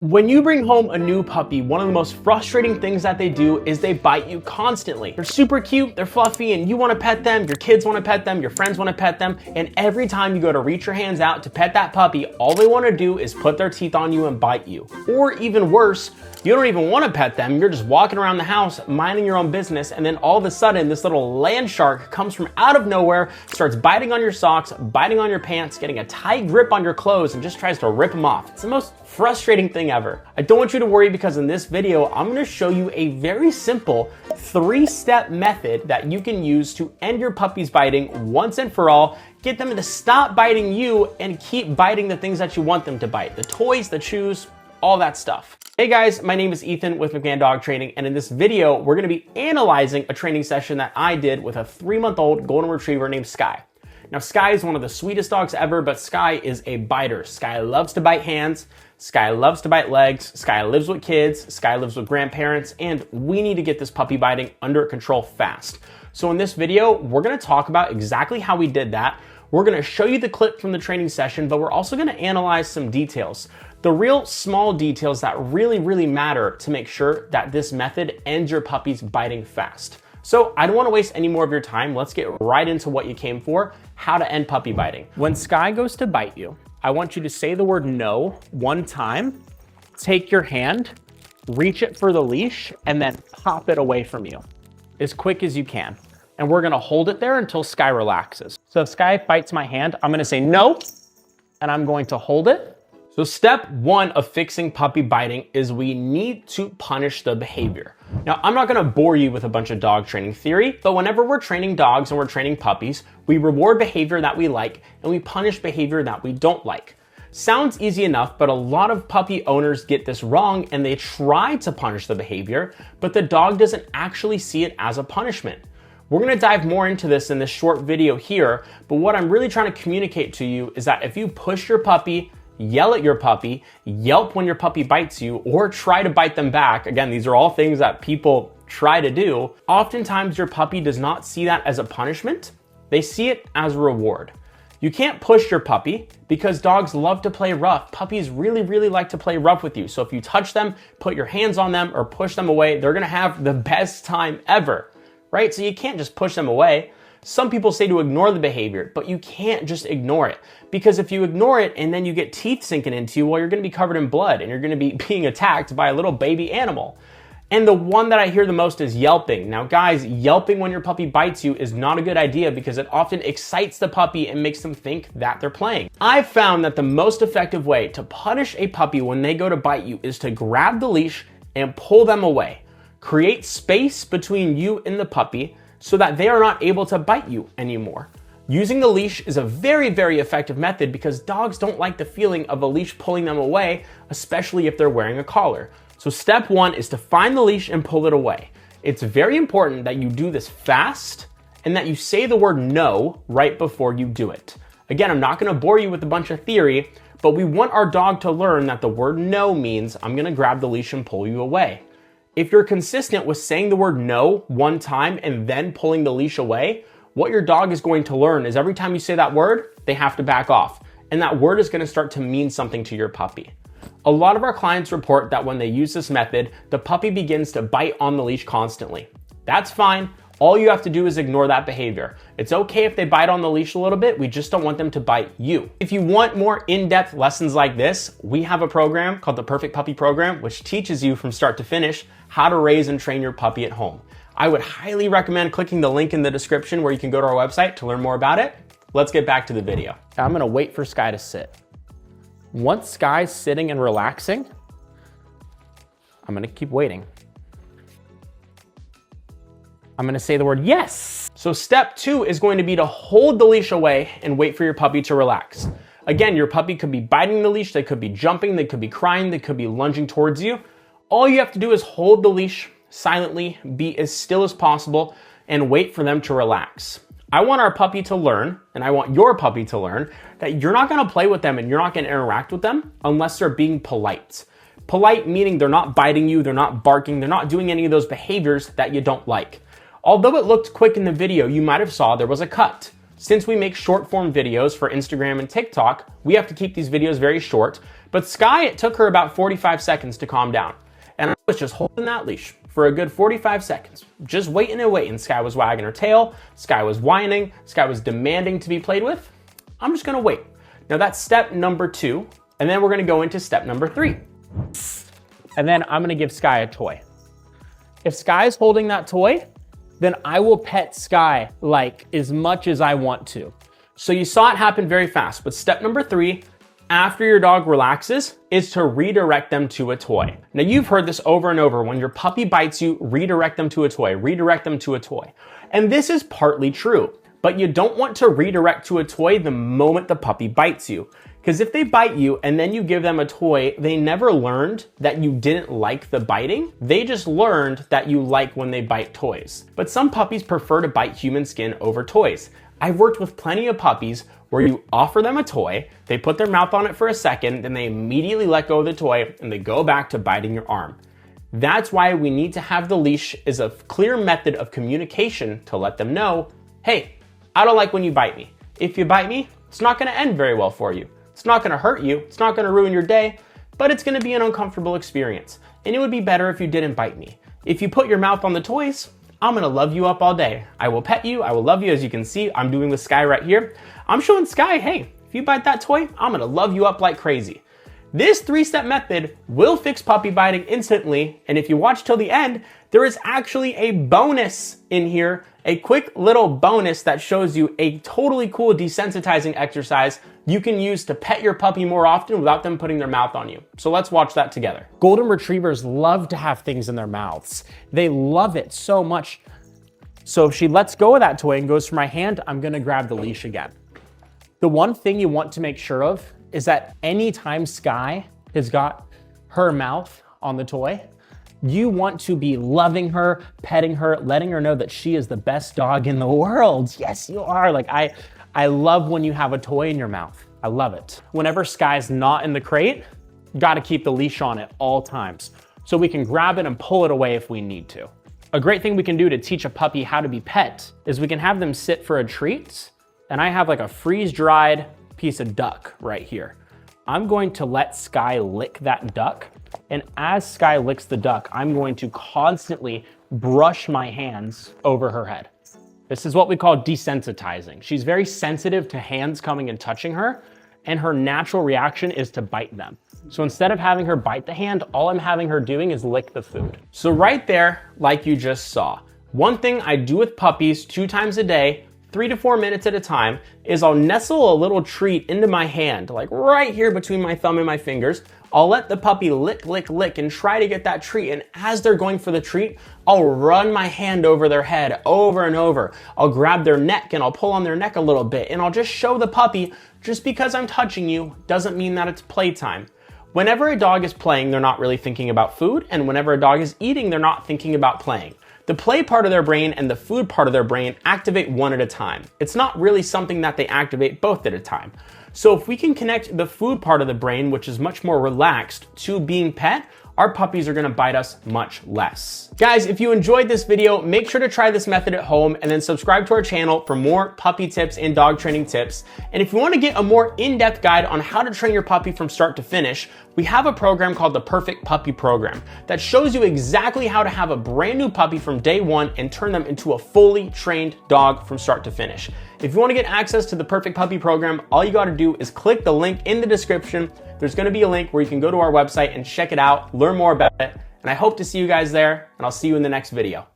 When you bring home a new puppy, one of the most frustrating things that they do is they bite you constantly. They're super cute, they're fluffy, and you want to pet them, your kids want to pet them, your friends want to pet them, and every time you go to reach your hands out to pet that puppy, all they want to do is put their teeth on you and bite you. Or even worse, you don't even want to pet them, you're just walking around the house, minding your own business, and then all of a sudden, this little land shark comes from out of nowhere, starts biting on your socks, biting on your pants, getting a tight grip on your clothes, and just tries to rip them off. It's the most frustrating thing ever. I don't want you to worry because in this video, I'm gonna show you a very simple 3-step method that you can use to end your puppy's biting once and for all, get them to stop biting you and keep biting the things that you want them to bite, the toys, the chews, all that stuff. Hey guys, my name is Ethan with McMahon Dog Training, and in this video, we're gonna be analyzing a training session that I did with a 3-month-old golden retriever named Sky. Now, Sky is one of the sweetest dogs ever, but Sky is a biter. Sky loves to bite hands, Sky loves to bite legs, Sky lives with kids, Sky lives with grandparents, and we need to get this puppy biting under control fast. So in this video, we're gonna talk about exactly how we did that. We're gonna show you the clip from the training session, but we're also gonna analyze some details. The real small details that really matter to make sure that this method ends your puppy's biting fast. So I don't want to waste any more of your time. Let's get right into what you came for, how to end puppy biting. When Sky goes to bite you, I want you to say the word no one time, take your hand, reach it for the leash, and then pop it away from you as quick as you can. And we're gonna hold it there until Sky relaxes. So if Sky bites my hand, I'm gonna say no, and I'm going to hold it. So step one of fixing puppy biting is we need to punish the behavior. Now, I'm not gonna bore you with a bunch of dog training theory, but whenever we're training dogs and we're training puppies, we reward behavior that we like and we punish behavior that we don't like. Sounds easy enough, but a lot of puppy owners get this wrong and they try to punish the behavior, but the dog doesn't actually see it as a punishment. We're gonna dive more into this in this short video here, but what I'm really trying to communicate to you is that if you push your puppy, yell at your puppy, yelp when your puppy bites you, or try to bite them back. Again, these are all things that people try to do. Oftentimes your puppy does not see that as a punishment. They see it as a reward. You can't push your puppy because dogs love to play rough. Puppies really like to play rough with you. So if you touch them, put your hands on them, or push them away, they're gonna have the best time ever, right? So you can't just push them away. Some people say to ignore the behavior, but you can't just ignore it. Because if you ignore it and then you get teeth sinking into you, well, you're gonna be covered in blood and you're gonna be being attacked by a little baby animal. And the one that I hear the most is yelping. Now guys, yelping when your puppy bites you is not a good idea because it often excites the puppy and makes them think that they're playing. I've found that the most effective way to punish a puppy when they go to bite you is to grab the leash and pull them away. Create space between you and the puppy so that they are not able to bite you anymore. Using the leash is a very effective method because dogs don't like the feeling of a leash pulling them away, especially if they're wearing a collar. So step one is to find the leash and pull it away. It's very important that you do this fast and that you say the word no right before you do it. Again, I'm not gonna bore you with a bunch of theory, but we want our dog to learn that the word no means I'm gonna grab the leash and pull you away. If you're consistent with saying the word no one time and then pulling the leash away, what your dog is going to learn is every time you say that word, they have to back off. And that word is going to start to mean something to your puppy. A lot of our clients report that when they use this method, the puppy begins to bite on the leash constantly. That's fine. All you have to do is ignore that behavior. It's okay if they bite on the leash a little bit, we just don't want them to bite you. If you want more in-depth lessons like this, we have a program called the Perfect Puppy Program, which teaches you from start to finish how to raise and train your puppy at home. I would highly recommend clicking the link in the description where you can go to our website to learn more about it. Let's get back to the video. I'm gonna wait for Sky to sit. Once Sky's sitting and relaxing, I'm gonna keep waiting. I'm gonna say the word yes. So step two is going to be to hold the leash away and wait for your puppy to relax. Again, your puppy could be biting the leash, they could be jumping, they could be crying, they could be lunging towards you. All you have to do is hold the leash silently, be as still as possible, and wait for them to relax. I want our puppy to learn, and I want your puppy to learn, that you're not gonna play with them and you're not gonna interact with them unless they're being polite. Polite meaning they're not biting you, they're not barking, they're not doing any of those behaviors that you don't like. Although it looked quick in the video, you might have saw there was a cut. Since we make short form videos for Instagram and TikTok, we have to keep these videos very short. But Sky, it took her about 45 seconds to calm down. And I was just holding that leash for a good 45 seconds, just waiting and waiting. Sky was wagging her tail, Sky was whining, Sky was demanding to be played with. I'm just gonna wait. Now that's step number 2, and then we're gonna go into step number 3. And then I'm gonna give Sky a toy. If Sky's holding that toy, then I will pet Sky like as much as I want to. So you saw it happen very fast, but step number 3, after your dog relaxes, is to redirect them to a toy. Now you've heard this over and over. When your puppy bites you, redirect them to a toy, redirect them to a toy. And this is partly true, but you don't want to redirect to a toy the moment the puppy bites you. Because if they bite you and then you give them a toy, they never learned that you didn't like the biting. They just learned that you like when they bite toys. But some puppies prefer to bite human skin over toys. I've worked with plenty of puppies where you offer them a toy, they put their mouth on it for a second, then they immediately let go of the toy and they go back to biting your arm. That's why we need to have the leash as a clear method of communication to let them know, hey, I don't like when you bite me. If you bite me, it's not gonna end very well for you. It's not gonna hurt you, it's not gonna ruin your day, but it's gonna be an uncomfortable experience. And it would be better if you didn't bite me. If you put your mouth on the toys, I'm gonna love you up all day. I will pet you, I will love you. As you can see, I'm doing with Sky right here. I'm showing Sky, hey, if you bite that toy, I'm gonna love you up like crazy. This 3-step method will fix puppy biting instantly, and if you watch till the end, there is actually a bonus in here, a quick little bonus that shows you a totally cool desensitizing exercise you can use to pet your puppy more often without them putting their mouth on you. So let's watch that together. Golden Retrievers love to have things in their mouths. They love it so much. So if she lets go of that toy and goes for my hand, I'm gonna grab the leash again. The one thing you want to make sure of is that anytime Sky has got her mouth on the toy, you want to be loving her, petting her, letting her know that she is the best dog in the world. Yes, you are. Like I love when you have a toy in your mouth. I love it. Whenever Sky's not in the crate, you gotta keep the leash on at all times so we can grab it and pull it away if we need to. A great thing we can do to teach a puppy how to be pet is we can have them sit for a treat, and I have like a freeze-dried piece of duck right here. I'm going to let Sky lick that duck, and as Sky licks the duck, I'm going to constantly brush my hands over her head. This is what we call desensitizing. She's very sensitive to hands coming and touching her, and her natural reaction is to bite them. So instead of having her bite the hand, all I'm having her doing is lick the food. So right there, like you just saw, one thing I do with puppies 2 times a day, 3 to 4 minutes at a time, is I'll nestle a little treat into my hand, like right here between my thumb and my fingers. I'll let the puppy lick, lick, lick, and try to get that treat. And as they're going for the treat, I'll run my hand over their head over and over. I'll grab their neck and I'll pull on their neck a little bit. And I'll just show the puppy, just because I'm touching you doesn't mean that it's playtime. Whenever a dog is playing, they're not really thinking about food. And whenever a dog is eating, they're not thinking about playing. The play part of their brain and the food part of their brain activate one at a time. It's not really something that they activate both at a time. So if we can connect the food part of the brain, which is much more relaxed, to being pet, our puppies are gonna bite us much less. Guys, if you enjoyed this video, make sure to try this method at home and then subscribe to our channel for more puppy tips and dog training tips. And if you wanna get a more in-depth guide on how to train your puppy from start to finish, we have a program called the Perfect Puppy Program that shows you exactly how to have a brand new puppy from day one and turn them into a fully trained dog from start to finish. If you want to get access to the Perfect Puppy Program, all you got to do is click the link in the description. There's going to be a link where you can go to our website and check it out, learn more about it. And I hope to see you guys there, and I'll see you in the next video.